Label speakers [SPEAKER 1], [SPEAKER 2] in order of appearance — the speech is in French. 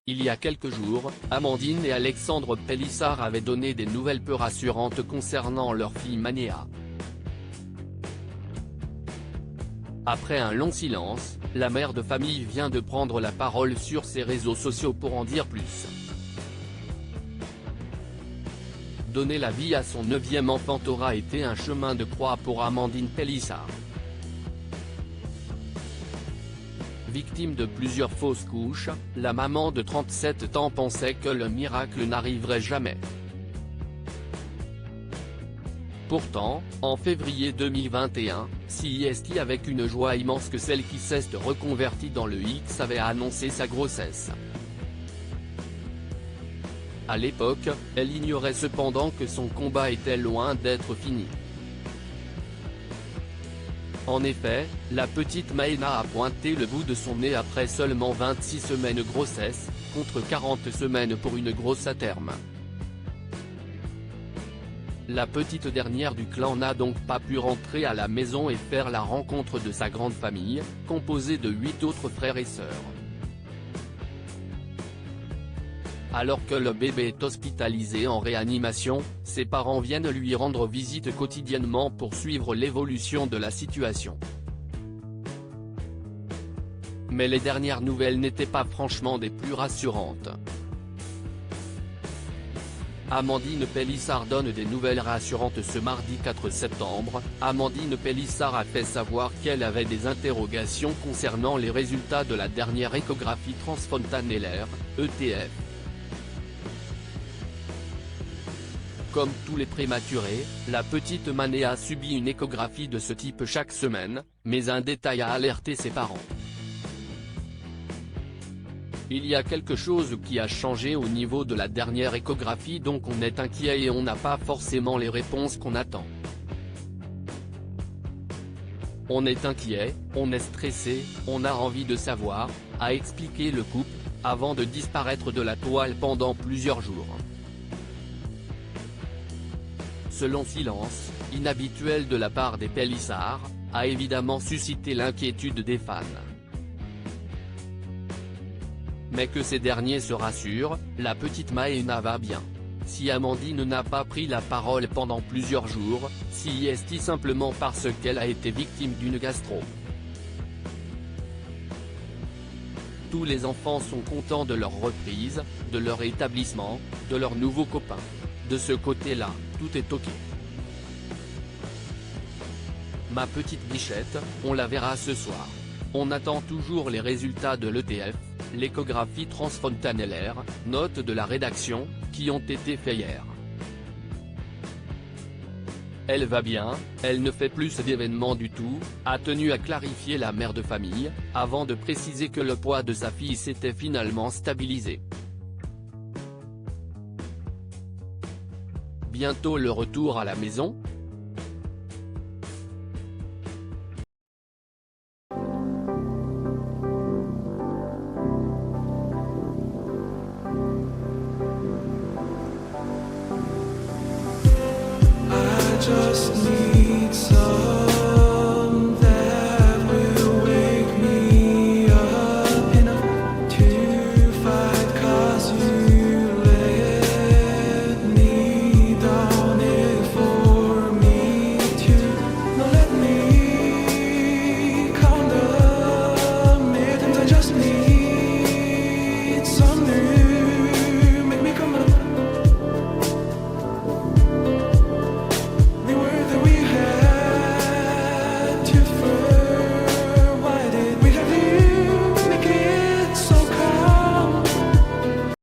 [SPEAKER 1] Il y a quelques jours, Amandine et Alexandre Pélissard avaient donné des nouvelles peu rassurantes concernant leur fille Manéa. Après un long silence, la mère de famille vient de prendre la parole sur ses réseaux sociaux pour en dire plus. Donner la vie à son 9e enfant aura été un chemin de croix pour Amandine Pélissard. Victime de plusieurs fausses couches, la maman de 37 ans pensait que le miracle n'arriverait jamais. Pourtant, en février 2021, CIST avec une joie immense que celle qui s'est reconvertie dans le X avait annoncé sa grossesse. À l'époque, elle ignorait cependant que son combat était loin d'être fini. En effet, la petite Maëna a pointé le bout de son nez après seulement 26 semaines de grossesse, contre 40 semaines pour une grosse à terme. La petite dernière du clan n'a donc pas pu rentrer à la maison et faire la rencontre de sa grande famille, composée de 8 autres frères et sœurs. Alors que le bébé est hospitalisé en réanimation, ses parents viennent lui rendre visite quotidiennement pour suivre l'évolution de la situation. Mais les dernières nouvelles n'étaient pas franchement des plus rassurantes. Amandine Pélissard donne des nouvelles rassurantes ce mardi 4 septembre. Amandine Pélissard a fait savoir qu'elle avait des interrogations concernant les résultats de la dernière échographie transfontanellaire, ETF. Comme tous les prématurés, la petite Manéa subit une échographie de ce type chaque semaine, mais un détail a alerté ses parents. Il y a quelque chose qui a changé au niveau de la dernière échographie, donc on est inquiet et on n'a pas forcément les réponses qu'on attend. On est inquiet, on est stressé, on a envie de savoir, a expliqué le couple, avant de disparaître de la toile pendant plusieurs jours. Ce long silence, inhabituel de la part des Pélissard, a évidemment suscité l'inquiétude des fans. Mais que ces derniers se rassurent, la petite Maëna va bien. Si Amandine n'a pas pris la parole pendant plusieurs jours, c'est simplement parce qu'elle a été victime d'une gastro. Tous les enfants sont contents de leur reprise, de leur établissement, de leurs nouveaux copains. De ce côté-là, tout est ok. Ma petite bichette, on la verra ce soir. On attend toujours les résultats de l'ETF, l'échographie transfontanellaire, note de la rédaction, qui ont été faits hier. Elle va bien, elle ne fait plus d'événements du tout, a tenu à clarifier la mère de famille, avant de préciser que le poids de sa fille s'était finalement stabilisé. Bientôt le retour à la maison,